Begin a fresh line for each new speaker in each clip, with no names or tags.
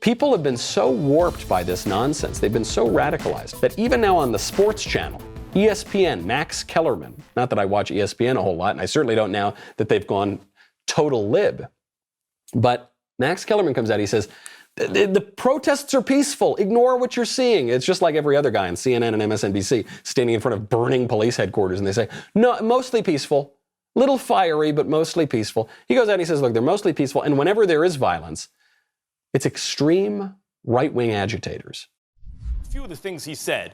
People have been so warped by this nonsense, they've been so radicalized, that even now on the sports channel, ESPN, Max Kellerman, not that I watch ESPN a whole lot, and I certainly don't now that they've gone total lib, but Max Kellerman comes out, he says, the protests are peaceful. Ignore what you're seeing. It's just like every other guy on CNN and MSNBC standing in front of burning police headquarters, and they say, no, mostly peaceful, little fiery, but mostly peaceful. He goes out and he says, look, they're mostly peaceful, and whenever there is violence, it's extreme right-wing agitators.
A few of the things he said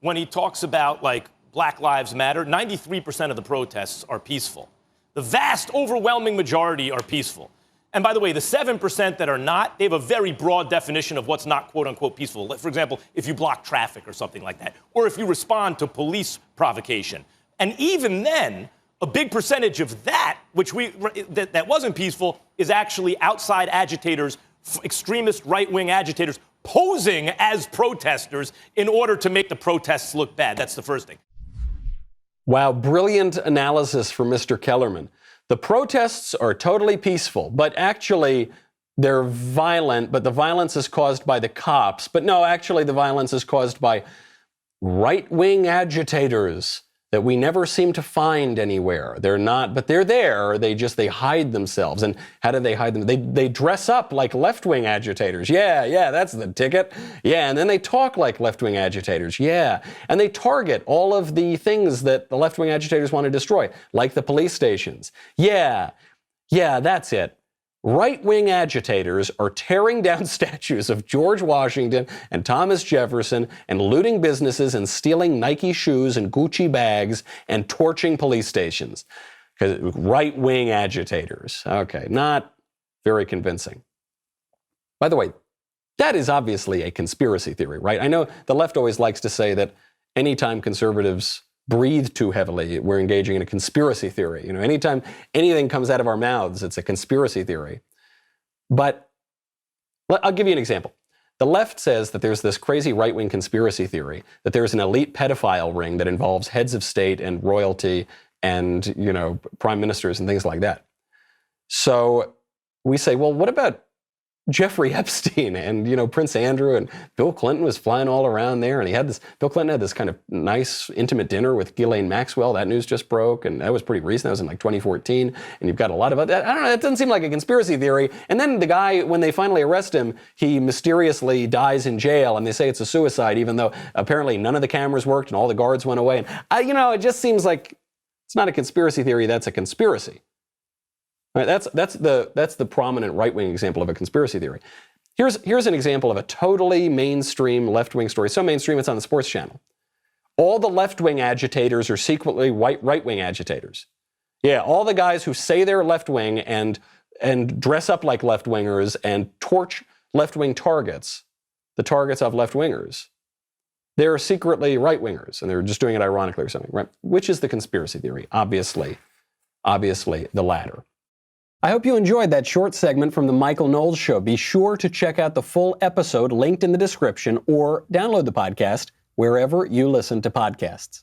when he talks about, like, Black Lives Matter, 93% of the protests are peaceful. The vast, overwhelming majority are peaceful. And by the way, the 7% that are not, they have a very broad definition of what's not, quote unquote, peaceful. For example, if you block traffic or something like that, or if you respond to police provocation. And even then, a big percentage of that, that wasn't peaceful, is actually outside agitators, extremist right-wing agitators, posing as protesters in order to make the protests look bad. That's the first thing.
Wow, brilliant analysis from Mr. Kellerman. The protests are totally peaceful, but actually they're violent, but the violence is caused by the cops. But no, actually the violence is caused by right-wing agitators that we never seem to find anywhere. They're not, but they're there. They hide themselves. And how do they hide them? They dress up like left-wing agitators. Yeah, that's the ticket. Yeah, and then they talk like left-wing agitators. Yeah, and they target all of the things that the left-wing agitators want to destroy, like the police stations. Yeah, that's it. Right-wing agitators are tearing down statues of George Washington and Thomas Jefferson and looting businesses and stealing Nike shoes and Gucci bags and torching police stations. Right-wing agitators. Okay, not very convincing. By the way, that is obviously a conspiracy theory, right? I know the left always likes to say that anytime conservatives breathe too heavily, we're engaging in a conspiracy theory. You know, anytime anything comes out of our mouths, it's a conspiracy theory. But I'll give you an example. The left says that there's this crazy right-wing conspiracy theory, that there's an elite pedophile ring that involves heads of state and royalty and, prime ministers and things like that. So we say, well, what about Jeffrey Epstein and, Prince Andrew, and Bill Clinton was flying all around there, and Bill Clinton had this kind of nice, intimate dinner with Ghislaine Maxwell. That news just broke, and that was pretty recent. That was in 2014, and you've got a lot of other, I don't know, that doesn't seem like a conspiracy theory. And then the guy, when they finally arrest him, he mysteriously dies in jail, and they say it's a suicide, even though apparently none of the cameras worked and all the guards went away. And, it just seems like it's not a conspiracy theory, that's a conspiracy. Right, that's the prominent right-wing example of a conspiracy theory. Here's an example of a totally mainstream left-wing story. So mainstream, it's on the sports channel. All the left-wing agitators are secretly right-wing agitators. Yeah, all the guys who say they're left-wing and dress up like left-wingers and torch left-wing targets, the targets of left-wingers, they're secretly right-wingers, and they're just doing it ironically or something, right? Which is the conspiracy theory? Obviously the latter. I hope you enjoyed that short segment from the Michael Knowles Show. Be sure to check out the full episode linked in the description or download the podcast wherever you listen to podcasts.